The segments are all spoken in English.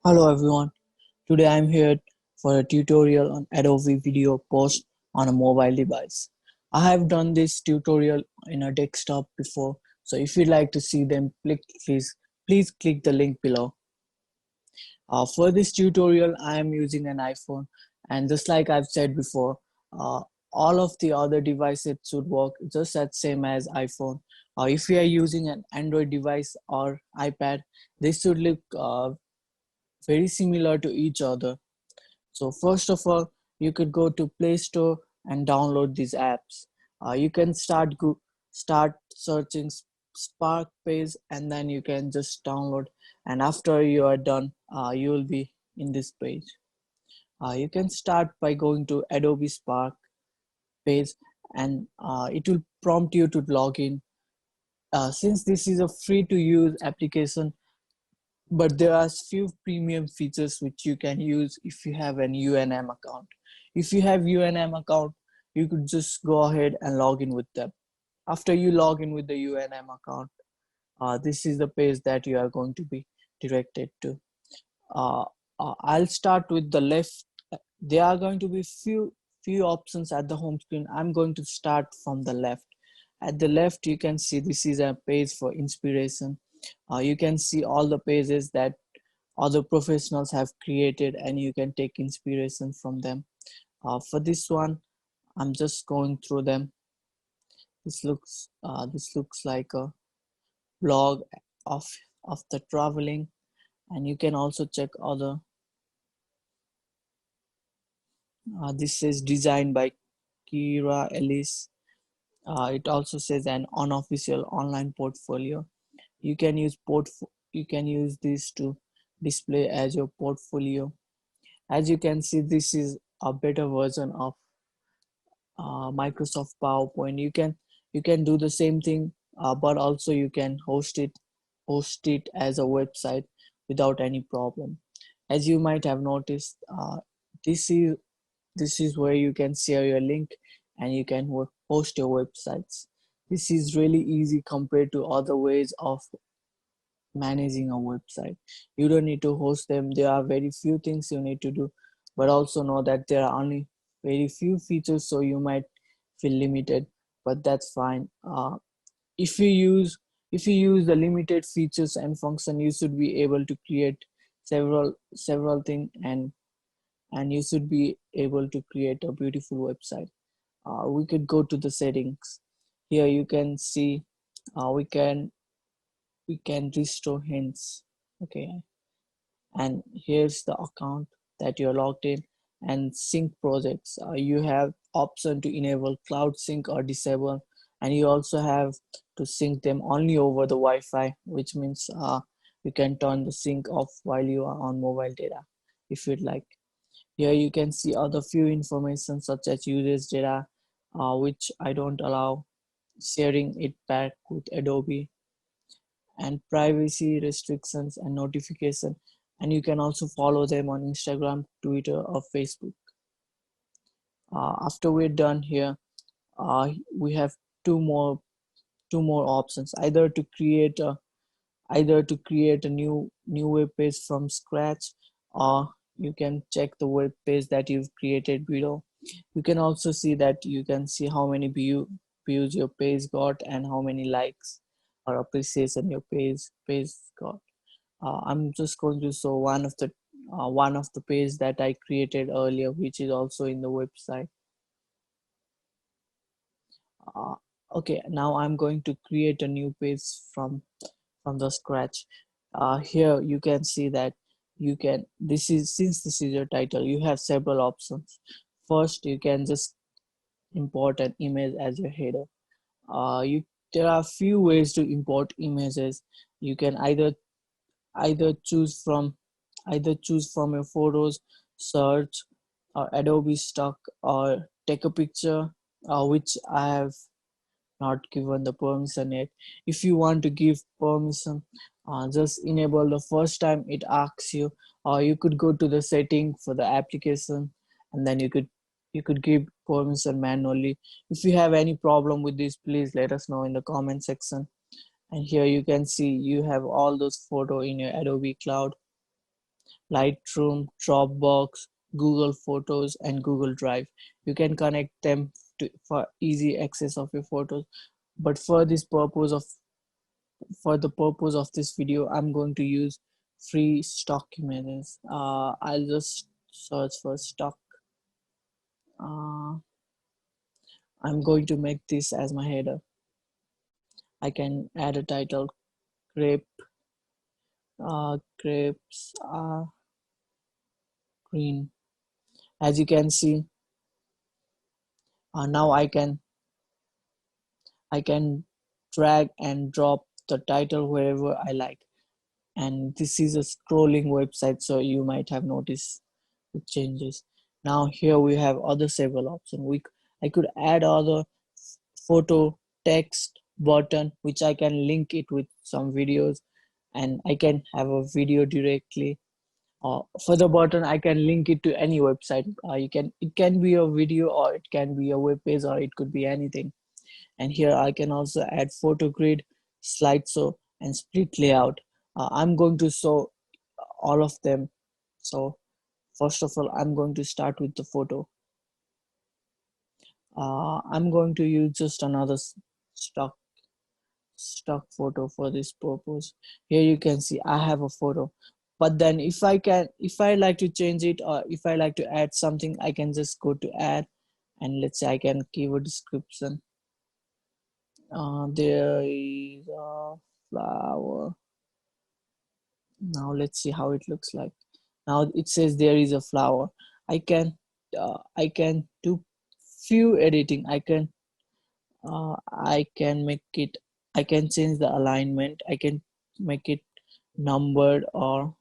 Hello everyone, today I'm here for a tutorial on Adobe Video Post on a mobile device. I have done this tutorial in a desktop before, so if you'd like to see them, please click the link below. For this tutorial, I am using an iPhone, and just like I've said before, uh, all of the other devices should work just as same as iPhone. If you are using an Android device or iPad, they should look very similar to each other. So first of all, you could go to Play Store and download these apps. You can start searching Spark Page, and then you can just download. And after you are done, you will be in this page. You can start by going to Adobe Spark Page, and it will prompt you to log in. Since this is a free to use application, but there are few premium features which you can use if you have an UNM account. If you have UNM account, you could just go ahead and log in with them. After you log in with the UNM account, this is the page that you are going to be directed to. uh, I'll start with the left. There are going to be few options at the home screen. I'm going to start from the left. At the left, you can see this is a page for inspiration. You can see all the pages that other professionals have created, and you can take inspiration from them. For this one, I'm just going through them. This looks like a blog of the traveling, and you can also check other. This is designed by Kira Ellis. It also says an unofficial online portfolio. You can use this to display as your portfolio. As you can see, this is a better version of Microsoft PowerPoint. You can do the same thing, but also you can host it as a website without any problem. As you might have noticed, this is this is where you can share your link and you can host your websites. This is really easy compared to other ways of managing a website. You don't need to host them. There are very few things you need to do, but also know that there are only very few features, so you might feel limited, but that's fine. If you use the limited features and function, you should be able to create several things, and you should be able to create a beautiful website. We could go to the settings. Here you can see we can restore hints. Okay, and here's the account that you're logged in, and sync projects. You have option to enable cloud sync or disable, and you also have to sync them only over the Wi-Fi, which means you can turn the sync off while you are on mobile data if you'd like. Here you can see other few information such as usage data, which I don't allow sharing it back with Adobe, and privacy restrictions and notification. And you can also follow them on Instagram, Twitter, or Facebook. After we're done here, we have two more options: either to create a new web page from scratch, or you can check the web page that you've created below. You can also see that you can see how many views your page got and how many likes or appreciation your page got. I'm just going to show one of the page that I created earlier, which is also in the website. uh, okay, now I'm going to create a new page from the scratch. Here you can see that you can since this is your title, you have several options. First, you can just import an image as your header. You There are few ways to import images. You can either choose from your photos, search, or Adobe stock, or take a picture, which I have not given the permission yet. If you want to give permission, just enable the first time it asks you, or you could go to the setting for the application, and then you could give permission manually. If you have any problem with this, please let us know in the comment section. And here you can see you have all those photo in your Adobe Cloud. Lightroom, Dropbox, Google Photos, and Google Drive. You can connect them for easy access of your photos. But for the purpose of this video, I'm going to use free stock images. I'll just search for stock. Uh, I'm going to make this as my header. I can add a title, grape, grapes are green. As you can see, now I can drag and drop the title wherever I like. And this is a scrolling website, so you might have noticed it changes. Now here we have other several options. I could add other photo, text, button, which I can link it with some videos, and I can have a video directly. For the button, I can link it to any website. It can be a video, or it can be a web page, or it could be anything. And here I can also add photo grid, slideshow, and split layout. I'm going to show all of them. So first of all, I'm going to start with the photo. I'm going to use just another stock photo for this purpose. Here you can see I have a photo, but then if I like to change it, or if I like to add something, I can just go to add, and let's say I can give a description. There is a flower. Now let's see how it looks like. Now it says there is a flower. I can do few editing. I can make it, I can change the alignment. I can make it numbered or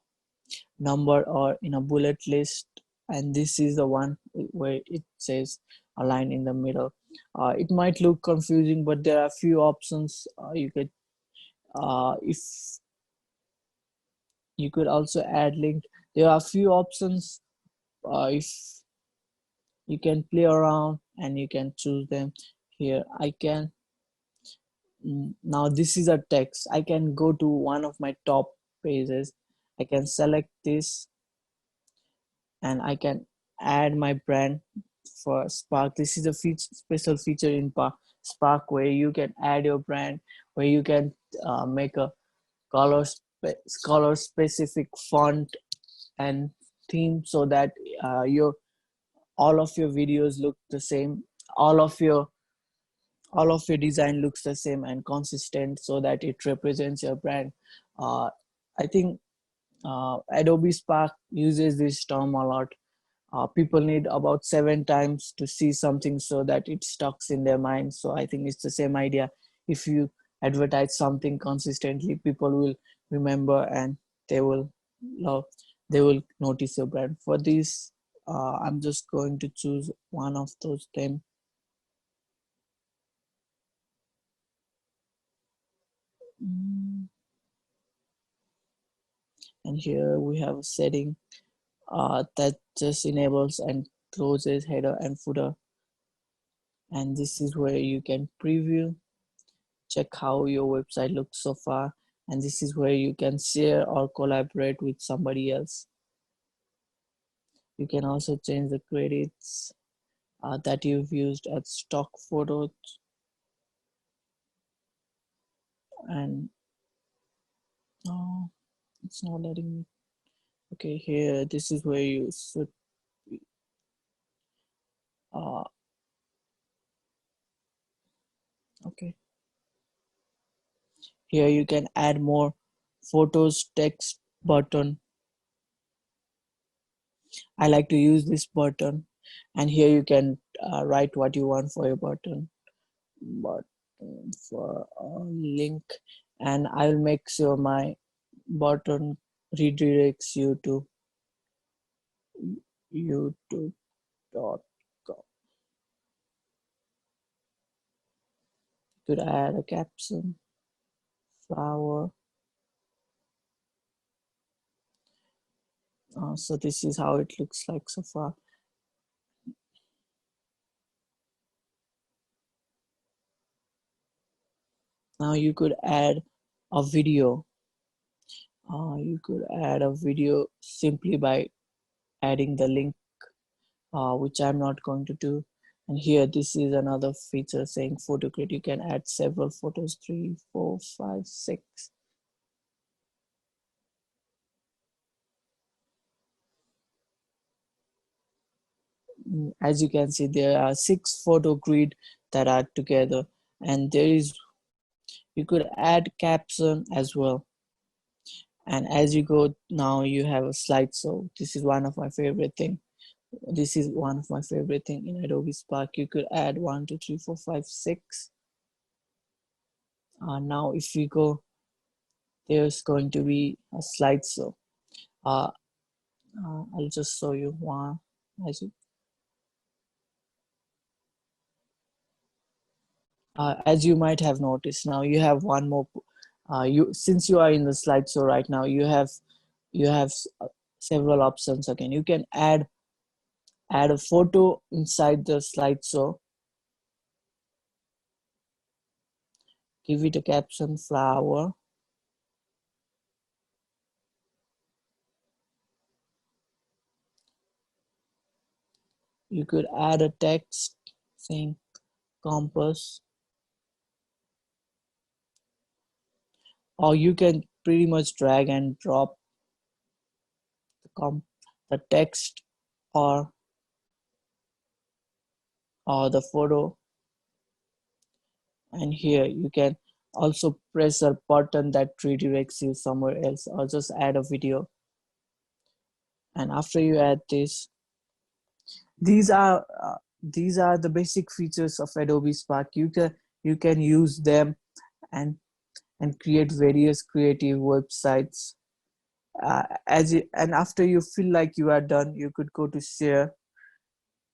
in a bullet list. And this is the one where it says align in the middle. It might look confusing, but there are few options. You could if you could also add link. There are few options. If you can play around and you can choose them. Here I can, now this is a text. I can go to one of my top pages. I can select this, and I can add my brand for Spark. This is a special feature in Spark, where you can add your brand, where you can make a color color specific font and theme, so that your all of your videos look the same, all of your design looks the same and consistent, so that it represents your brand. I think Adobe Spark uses this term a lot. People need about 7 times to see something so that it stucks in their mind. So I think it's the same idea. If you advertise something consistently, people will remember, and they will love, they will notice your brand. For this, I'm just going to choose one of those them. And here we have a setting that just enables and closes header and footer. And this is where you can preview, check how your website looks so far, and this is where you can share or collaborate with somebody else. You can also change the credits that you've used as stock photos, and it's not letting me. Okay, here this is where you should uh, okay, here you can add more photos, text button. I like to use this button, and here you can write what you want for your button for a link, and I'll make sure my button redirects you to youtube.com. Could add a caption, flower. So this is how it looks like so far. Now you could add a video. You could add a video simply by adding the link, which I'm not going to do. And here, this is another feature saying photo grid. You can add several photos, 3, 4, 5, 6. As you can see, there are 6 photo grid that are together, and there is, you could add caption as well. And as you go now, you have a slide. So this is one of my favorite thing. This is one of my favorite thing in Adobe Spark. You could add 1, 2, 3, 4, 5, 6. Now if we go, there's going to be a slideshow. Uh, I'll just show you one. As as you might have noticed, now you have one more. You since you are in the slideshow right now, you have several options again. You can add a photo inside the slideshow. Give it a caption, flower. You could add a text saying compass, or you can pretty much drag and drop the text or the photo. And here you can also press a button that redirects you somewhere else, or just add a video. And after you add this, these are the basic features of Adobe Spark. You can use them and create various creative websites. And after you feel like you are done, you could go to share,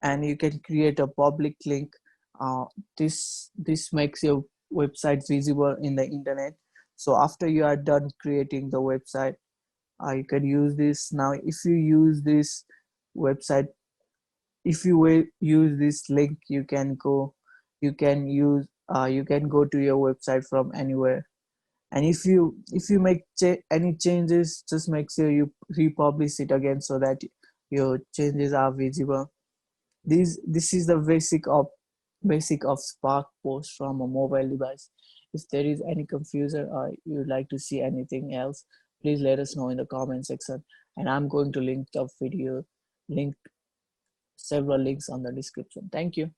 and you can create a public link. uh, this makes your website visible in the internet. So after you are done creating the website, you can use this. Now if you use this website, if you will use this link, you can go to your website from anywhere. And if you make any changes, just make sure you republish it again so that your changes are visible. This is the basic of Spark Post from a mobile device. If there is any confusion or you would like to see anything else, please let us know in the comment section, and I'm going to link the video, link several links on the description. Thank you.